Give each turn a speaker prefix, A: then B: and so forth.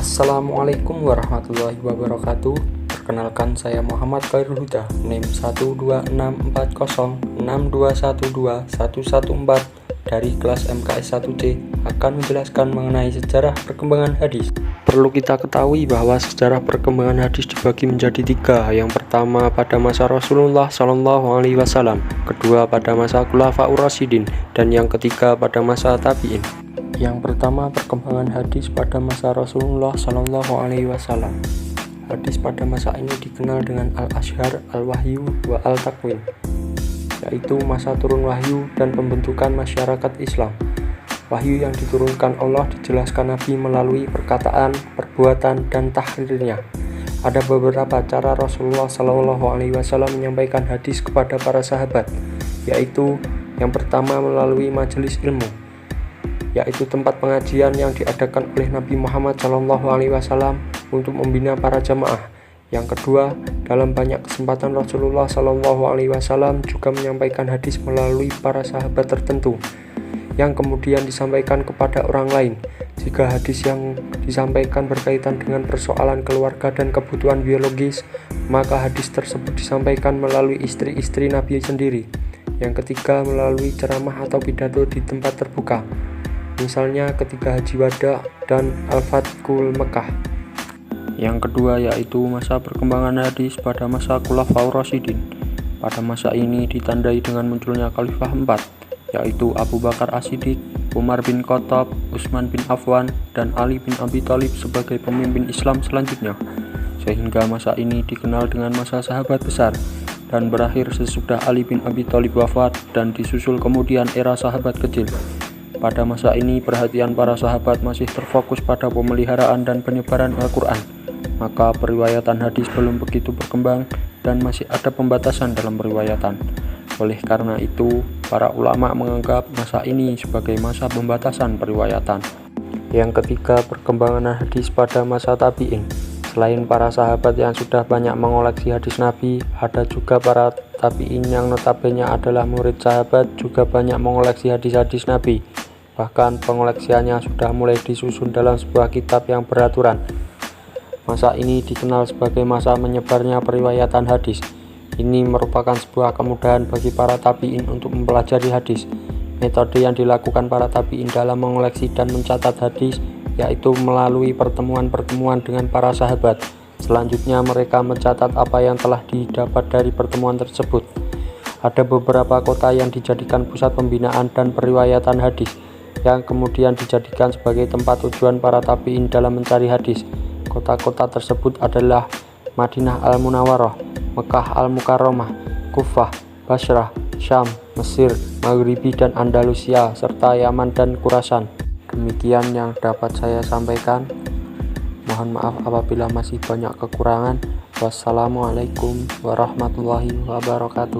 A: Assalamualaikum warahmatullahi wabarakatuh. Perkenalkan, saya Muhammad Khairul Huda, NIM 1264062121114 dari kelas MKS 1C, akan menjelaskan mengenai sejarah perkembangan hadis. Perlu kita ketahui bahwa sejarah perkembangan hadis dibagi menjadi tiga. Yang pertama pada masa Rasulullah SAW, kedua pada masa Khulafaur Rasyidin, dan yang ketiga pada masa tabi'in. Yang pertama, perkembangan hadis pada masa Rasulullah SAW. Hadis pada masa ini dikenal dengan Al-Ashhar, Al-Wahyu, wa Al-Takwin, yaitu masa turun wahyu dan pembentukan masyarakat Islam. Wahyu yang diturunkan Allah dijelaskan Nabi melalui perkataan, perbuatan, dan tahrirnya. Ada beberapa cara Rasulullah SAW menyampaikan hadis kepada para sahabat, yaitu yang pertama melalui majelis ilmu, yaitu tempat pengajian yang diadakan oleh Nabi Muhammad SAW untuk membina para jamaah. Yang kedua, dalam banyak kesempatan Rasulullah SAW juga menyampaikan hadis melalui para sahabat tertentu, yang kemudian disampaikan kepada orang lain. Jika hadis yang disampaikan berkaitan dengan persoalan keluarga dan kebutuhan biologis, maka hadis tersebut disampaikan melalui istri-istri Nabi sendiri. Yang ketiga, melalui ceramah atau pidato di tempat terbuka, misalnya ketika Haji Wada dan Al-Fathul Mekah. Yang kedua yaitu masa perkembangan hadis pada masa Khulafaur Rasyidin. Pada masa ini ditandai dengan munculnya Khalifah 4, yaitu Abu Bakar As-Siddiq, Umar bin Khattab, Utsman bin Affan, dan Ali bin Abi Thalib sebagai pemimpin Islam selanjutnya. Sehingga masa ini dikenal dengan masa sahabat besar, dan berakhir sesudah Ali bin Abi Thalib wafat dan disusul kemudian era sahabat kecil. Pada masa ini perhatian para sahabat masih terfokus pada pemeliharaan dan penyebaran Al-Quran, maka periwayatan hadis belum begitu berkembang dan masih ada pembatasan dalam periwayatan. Oleh karena itu, para ulama menganggap masa ini sebagai masa pembatasan periwayatan. Yang ketiga, perkembangan hadis pada masa tabi'in. Selain para sahabat yang sudah banyak mengoleksi hadis Nabi, ada juga para tabi'in yang notabene adalah murid sahabat juga banyak mengoleksi hadis-hadis Nabi. Bahkan pengoleksiannya sudah mulai disusun dalam sebuah kitab yang beraturan. Masa ini dikenal sebagai masa menyebarnya periwayatan hadis. Ini merupakan sebuah kemudahan bagi para tabi'in untuk mempelajari hadis. Metode yang dilakukan para tabi'in dalam mengoleksi dan mencatat hadis yaitu melalui pertemuan-pertemuan dengan para sahabat. Selanjutnya mereka mencatat apa yang telah didapat dari pertemuan tersebut. Ada beberapa kota yang dijadikan pusat pembinaan dan periwayatan hadis, yang kemudian dijadikan sebagai tempat tujuan para tabi'in dalam mencari hadis. Kota-kota tersebut adalah Madinah Al-Munawwarah, Mekah Al-Mukarramah, Kufah, Basrah, Syam, Mesir, Maghribi dan Andalusia, serta Yaman dan Khurasan. Demikian yang dapat saya sampaikan. Mohon maaf apabila masih banyak kekurangan. Wassalamualaikum warahmatullahi wabarakatuh.